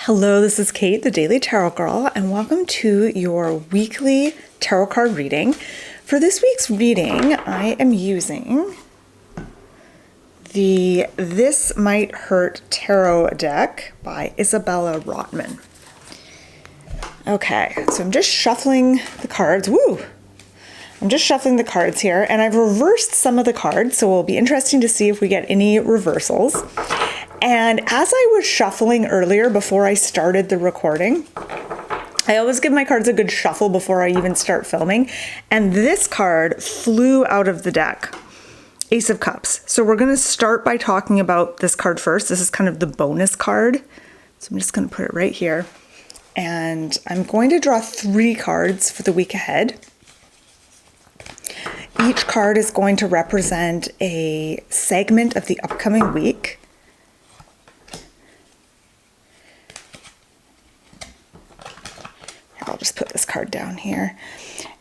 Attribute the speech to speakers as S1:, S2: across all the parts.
S1: Hello, this is Kate, the Daily Tarot Girl, and welcome to your weekly tarot card reading. For this week's reading, I am using the This Might Hurt Tarot deck by Isabela Rotman. Okay, so I'm just shuffling the cards. I'm just shuffling the cards here, and I've reversed some of the cards, so it'll be interesting to see if we get any reversals. And as I was shuffling earlier before I started the recording, I always give my cards a good shuffle before I even start filming. And this card flew out of the deck, Ace of Cups. So we're going to start by talking about this card first. This is kind of the bonus card. So I'm just going to put it right here. And I'm going to draw 3 cards for the week ahead. Each card is going to represent a segment of the upcoming week. I'll just put this card down here.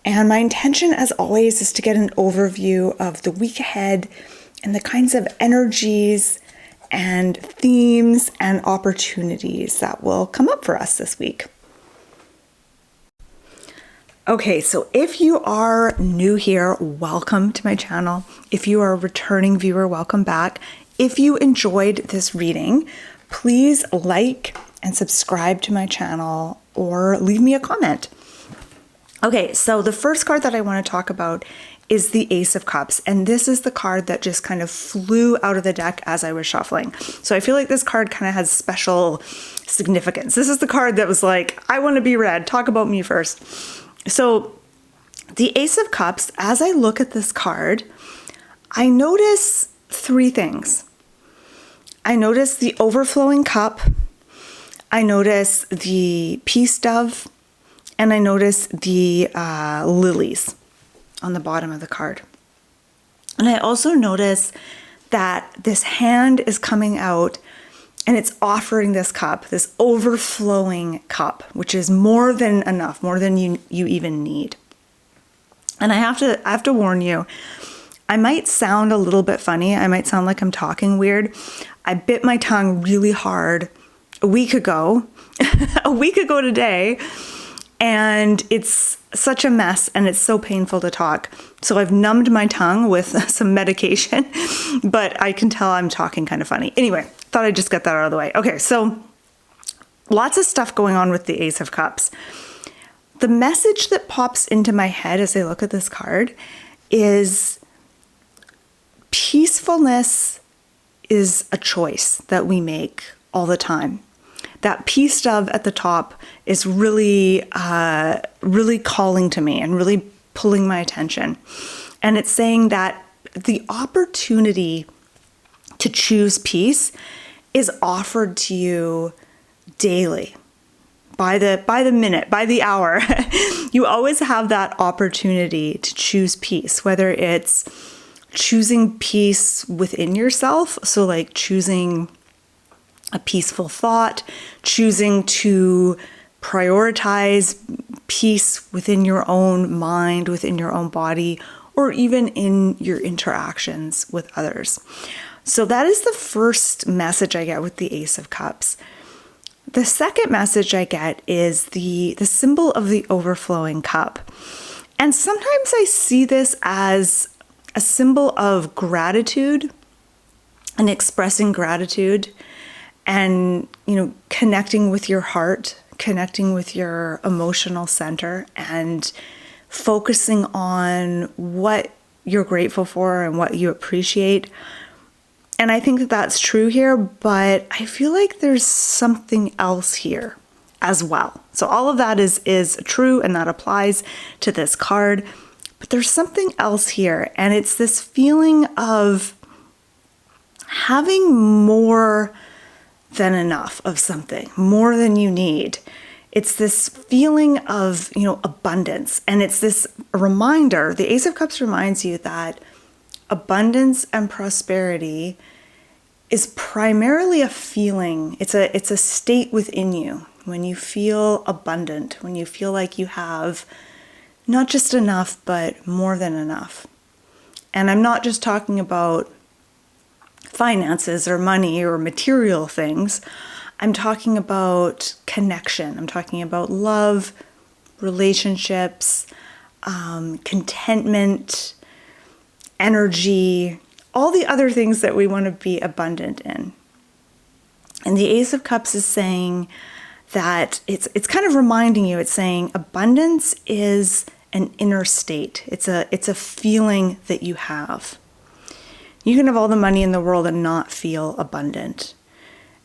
S1: And my intention, as always, is to get an overview of the week ahead and the kinds of energies and themes and opportunities that will come up for us this week. Okay, so if you are new here, welcome to my channel. If you are a returning viewer, welcome back. If you enjoyed this reading, please like and subscribe to my channel or leave me a comment. Okay, so the first card that I want to talk about is the Ace of Cups, and this is the card that just kind of flew out of the deck as I was shuffling. So I feel like this card kind of has special significance. This is the card that was like, I want to be read, talk about me first. So the Ace of Cups, as I look at this card, I notice 3 things. I notice the overflowing cup, I notice the peace dove, and I notice the lilies on the bottom of the card. And I also notice that this hand is coming out and it's offering this cup, this overflowing cup, which is more than enough, more than you even need. And I have to warn you, I might sound a little bit funny. I might sound like I'm talking weird. I bit my tongue really hard a week ago today, and it's such a mess and it's so painful to talk. So I've numbed my tongue with some medication, but I can tell I'm talking kind of funny. Anyway, thought I'd just get that out of the way. Okay, so lots of stuff going on with the Ace of Cups. The message that pops into my head as I look at this card is peacefulness is a choice that we make all the time. That peace dove at the top is really calling to me and really pulling my attention. And it's saying that the opportunity to choose peace is offered to you daily, by the minute, by the hour. You always have that opportunity to choose peace, whether it's choosing peace within yourself, so like choosing a peaceful thought, choosing to prioritize peace within your own mind, within your own body, or even in your interactions with others. So that is the first message I get with the Ace of Cups. The second message I get is the symbol of the overflowing cup. And sometimes I see this as a symbol of gratitude and expressing gratitude and, connecting with your heart, connecting with your emotional center and focusing on what you're grateful for and what you appreciate. And I think that that's true here, but I feel like there's something else here as well. So all of that is true and that applies to this card, but there's something else here. And it's this feeling of having more than enough of something, more than you need. It's this feeling of, abundance. And it's this reminder, the Ace of Cups reminds you that abundance and prosperity is primarily a feeling. It's a state within you when you feel abundant, when you feel like you have not just enough, but more than enough. And I'm not just talking about finances or money or material things. I'm talking about connection. I'm talking about love, relationships, contentment, energy, all the other things that we want to be abundant in. And the Ace of Cups is saying that it's kind of reminding you, it's saying abundance is an inner state. It's a feeling that you have. You can have all the money in the world and not feel abundant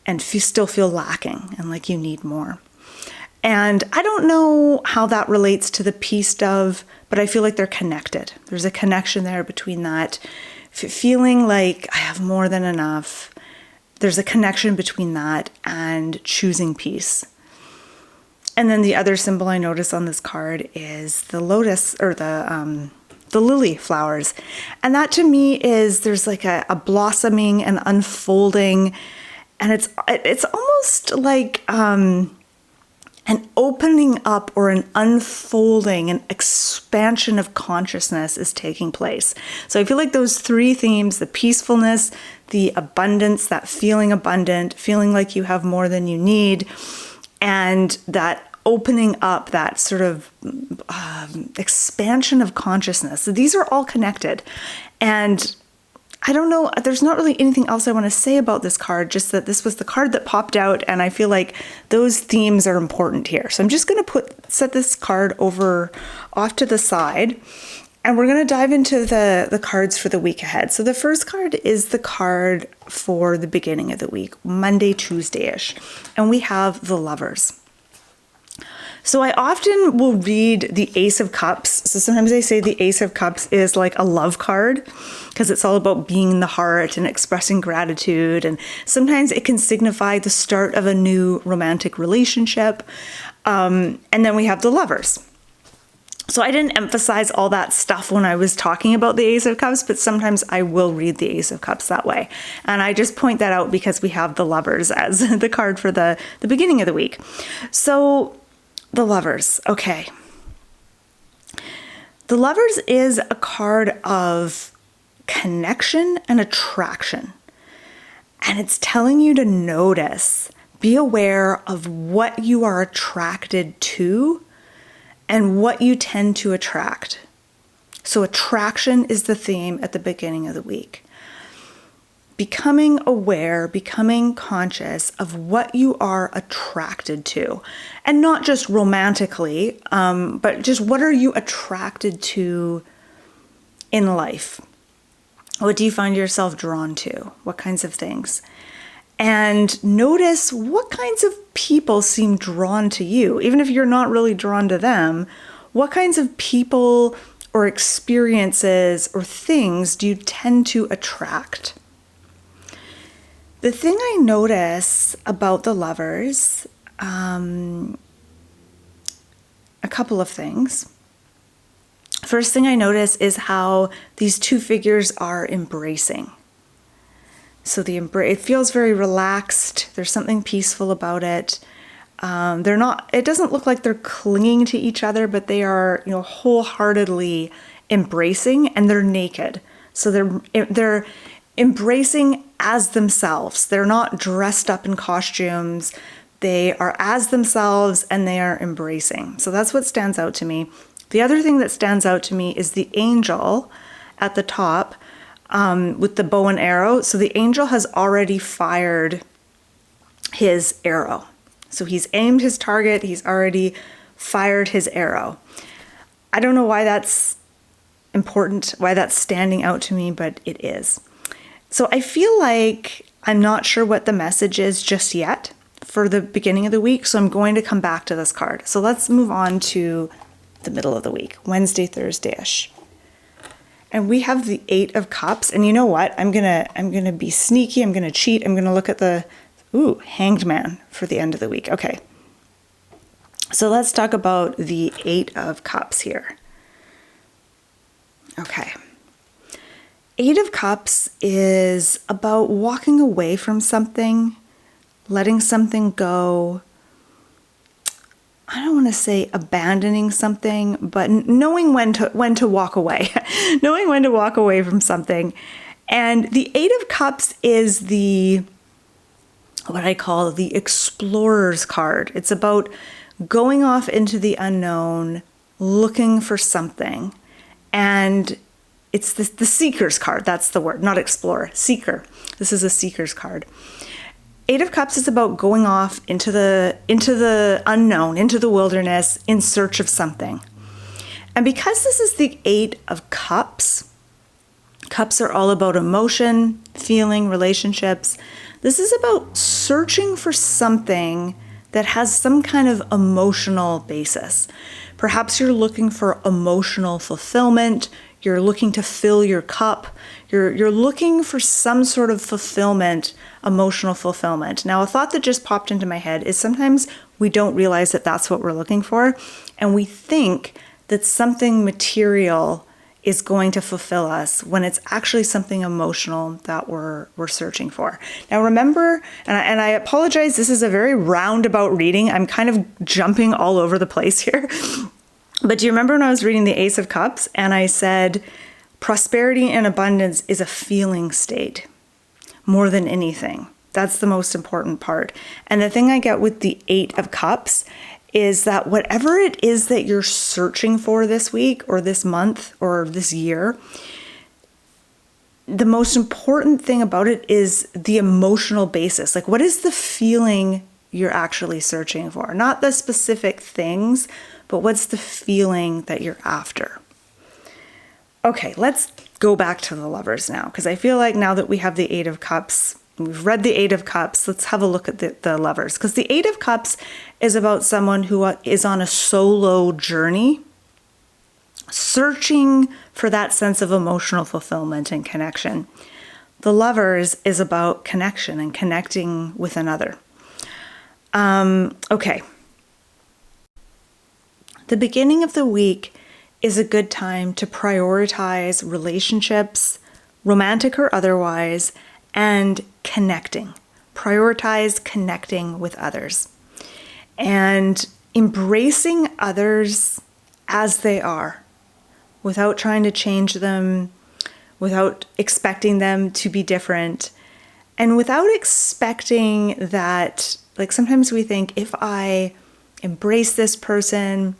S1: and still feel lacking and like you need more. And I don't know how that relates to the peace dove, but I feel like they're connected. There's a connection there between that feeling like I have more than enough. There's a connection between that and choosing peace. And then the other symbol I notice on this card is the lotus, or the lily flowers. And that to me is, there's like a blossoming and unfolding. And it's almost like an opening up or an unfolding, an expansion of consciousness is taking place. So I feel like those three themes, the peacefulness, the abundance, that feeling abundant, feeling like you have more than you need, and that opening up, that sort of expansion of consciousness. So these are all connected. And I don't know, there's not really anything else I want to say about this card, just that this was the card that popped out, and I feel like those themes are important here. So I'm just going to set this card off to the side, and we're going to dive into the cards for the week ahead. So the first card is the card for the beginning of the week, Monday, Tuesday-ish, and we have the Lovers. So I often will read the Ace of Cups. So sometimes I say the Ace of Cups is like a love card because it's all about being in the heart and expressing gratitude. And sometimes it can signify the start of a new romantic relationship. And then we have the Lovers. So I didn't emphasize all that stuff when I was talking about the Ace of Cups, but sometimes I will read the Ace of Cups that way. And I just point that out because we have the Lovers as the card for the beginning of the week. So the Lovers, okay. The Lovers is a card of connection and attraction. And it's telling you to notice, be aware of what you are attracted to and what you tend to attract. So attraction is the theme at the beginning of the week. Becoming aware, becoming conscious of what you are attracted to. And not just romantically, but just what are you attracted to in life? What do you find yourself drawn to? What kinds of things? And notice what kinds of people seem drawn to you. Even if you're not really drawn to them, what kinds of people or experiences or things do you tend to attract? The thing I notice about the Lovers, a couple of things. First thing I notice is how these two figures are embracing. So it feels very relaxed. There's something peaceful about it. It doesn't look like they're clinging to each other, but they are, wholeheartedly embracing, and they're naked. So they're embracing as themselves. They're not dressed up in costumes. They are as themselves, and they are embracing. So that's what stands out to me. The other thing that stands out to me is the angel at the top with the bow and arrow. So the angel has already fired his arrow. So he's aimed his target. He's already fired his arrow. I don't know why that's important, why that's standing out to me, but it is. So I feel like I'm not sure what the message is just yet for the beginning of the week, so I'm going to come back to this card. So let's move on to the middle of the week, Wednesday, Thursday-ish. And we have the Eight of Cups, and you know what? I'm gonna be sneaky, I'm gonna cheat, I'm gonna look at the Hanged Man for the end of the week. Okay. So let's talk about the Eight of Cups here. Okay. Eight of Cups is about walking away from something, letting something go. I don't want to say abandoning something, but knowing when to walk away, knowing when to walk away from something. And the Eight of Cups is the what I call the explorer's card. It's about going off into the unknown, looking for something. And it's the seeker's card. That's the word, not explorer, seeker. This is a seeker's card. Eight of Cups is about going off into the unknown, into the wilderness in search of something. And because this is the Eight of Cups, cups are all about emotion, feeling, relationships. This is about searching for something that has some kind of emotional basis. Perhaps you're looking for emotional fulfillment. You're looking to fill your cup. You're looking for some sort of fulfillment, emotional fulfillment. Now, a thought that just popped into my head is sometimes we don't realize that that's what we're looking for, and we think that something material is going to fulfill us when it's actually something emotional that we're searching for. Now remember, and I apologize, this is a very roundabout reading. I'm kind of jumping all over the place here. But do you remember when I was reading the Ace of Cups and I said, prosperity and abundance is a feeling state more than anything. That's the most important part. And the thing I get with the Eight of Cups is that whatever it is that you're searching for this week or this month or this year, the most important thing about it is the emotional basis. Like, what is the feeling you're actually searching for? Not the specific things, but what's the feeling that you're after? Okay, let's go back to the Lovers now, because I feel like now that we have the Eight of Cups, we've read the Eight of Cups, let's have a look at the Lovers. Because the Eight of Cups is about someone who is on a solo journey, searching for that sense of emotional fulfillment and connection. The Lovers is about connection and connecting with another. Okay. The beginning of the week is a good time to prioritize relationships, romantic or otherwise, and connecting. Prioritize connecting with others and embracing others as they are without trying to change them, without expecting them to be different, and without expecting that, like sometimes we think if I embrace this person,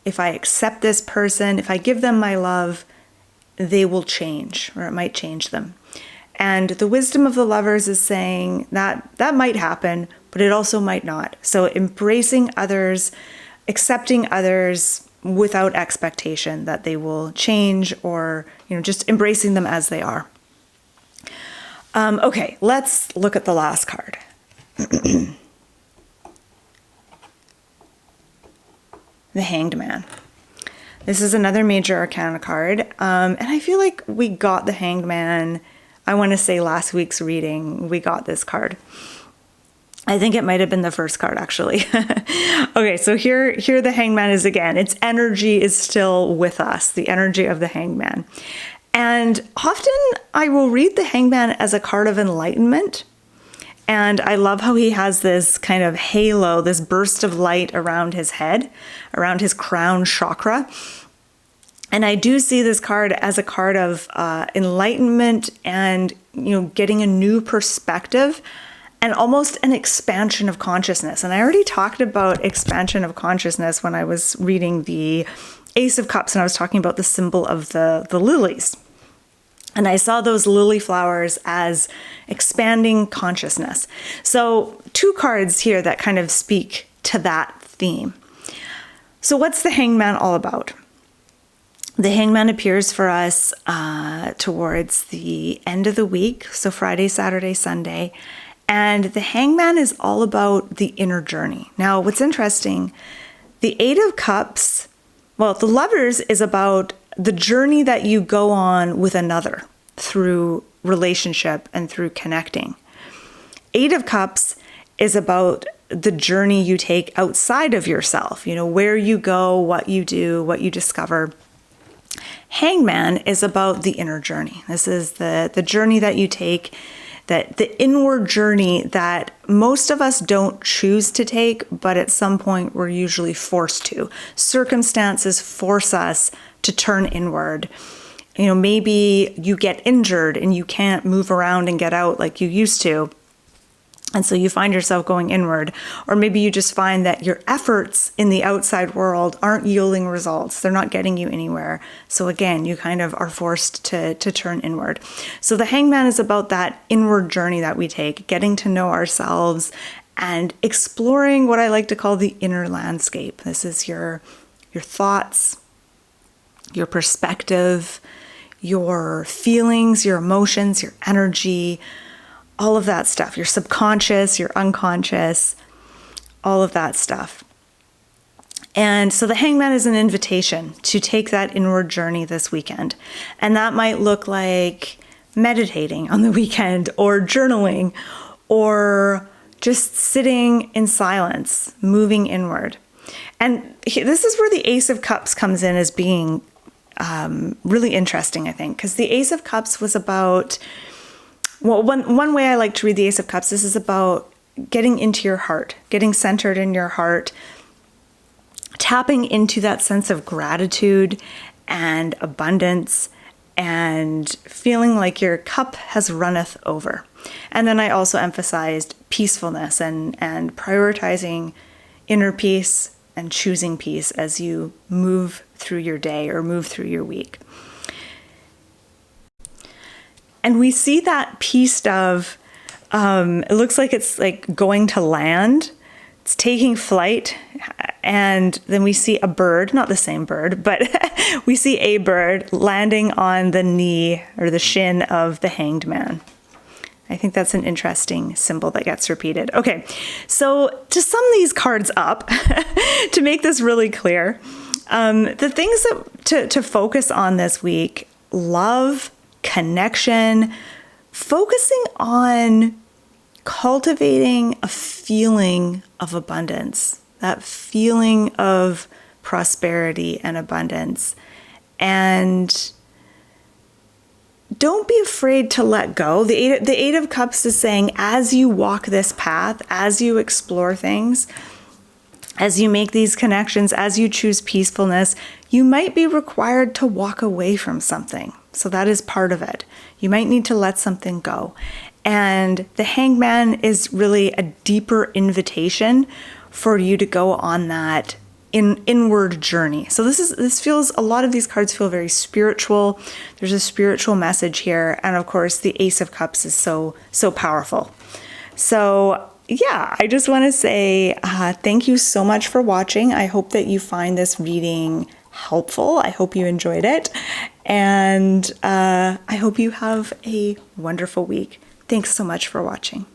S1: if I accept this person, if I give them my love, they will change, or it might change them. And the wisdom of the Lovers is saying that that might happen, but it also might not. So embracing others, accepting others without expectation that they will change, or just embracing them as they are. Okay, let's look at the last card. The Hanged Man. This is another major arcana card. And I feel like we got the Hanged Man, I want to say last week's reading, we got this card. I think it might have been the first card, actually. Okay, so here the Hanged Man is again. Its energy is still with us, the energy of the Hanged Man. And often I will read the Hanged Man as a card of enlightenment. And I love how he has this kind of halo, this burst of light around his head, around his crown chakra. And I do see this card as a card of enlightenment and, getting a new perspective and almost an expansion of consciousness. And I already talked about expansion of consciousness when I was reading the Ace of Cups and I was talking about the symbol of the lilies. And I saw those lily flowers as expanding consciousness. So 2 cards here that kind of speak to that theme. So what's the Hanged Man all about? The Hanged Man appears for us towards the end of the week, so Friday, Saturday, Sunday. And the Hanged Man is all about the inner journey. Now, what's interesting, the Eight of Cups, the Lovers is about the journey that you go on with another through relationship and through connecting. Eight of Cups is about the journey you take outside of yourself, where you go, what you do, what you discover. Hanged Man is about the inner journey. This is the journey that you take, that the inward journey that most of us don't choose to take, but at some point we're usually forced to. Circumstances force us to turn inward. Maybe you get injured and you can't move around and get out like you used to. And so you find yourself going inward, or maybe you just find that your efforts in the outside world aren't yielding results. They're not getting you anywhere. So again, you kind of are forced to turn inward. So the Hangman is about that inward journey that we take, getting to know ourselves and exploring what I like to call the inner landscape. This is your thoughts, your perspective, your feelings, your emotions, your energy, all of that stuff, your subconscious, your unconscious, all of that stuff. And so the Hangman is an invitation to take that inward journey this weekend. And that might look like meditating on the weekend, or journaling, or just sitting in silence, moving inward. And this is where the Ace of Cups comes in as being really interesting, I think, because the Ace of Cups was about, well, one way I like to read the Ace of Cups, this is about getting into your heart, getting centered in your heart, tapping into that sense of gratitude and abundance, and feeling like your cup has runneth over. And then I also emphasized peacefulness and prioritizing inner peace and choosing peace as you move through your day or move through your week. And we see that piece of, it looks like it's like going to land. It's taking flight. And then we see a bird, not the same bird, but we see a bird landing on the knee or the shin of the Hanged Man. I think that's an interesting symbol that gets repeated. Okay, so to sum these cards up, to make this really clear, the things that to focus on this week: love, connection, focusing on cultivating a feeling of abundance, that feeling of prosperity and abundance. And don't be afraid to let go. The Eight of Cups is saying, as you walk this path, as you explore things, as you make these connections, as you choose peacefulness, you might be required to walk away from something. So that is part of it. You might need to let something go. And the Hangman is really a deeper invitation for you to go on that inward journey. So this feels, a lot of these cards feel very spiritual. There's a spiritual message here. And of course, the Ace of Cups is so powerful. So yeah, I just want to say thank you so much for watching. I hope that you find this reading helpful. I hope you enjoyed it. And I hope you have a wonderful week. Thanks so much for watching.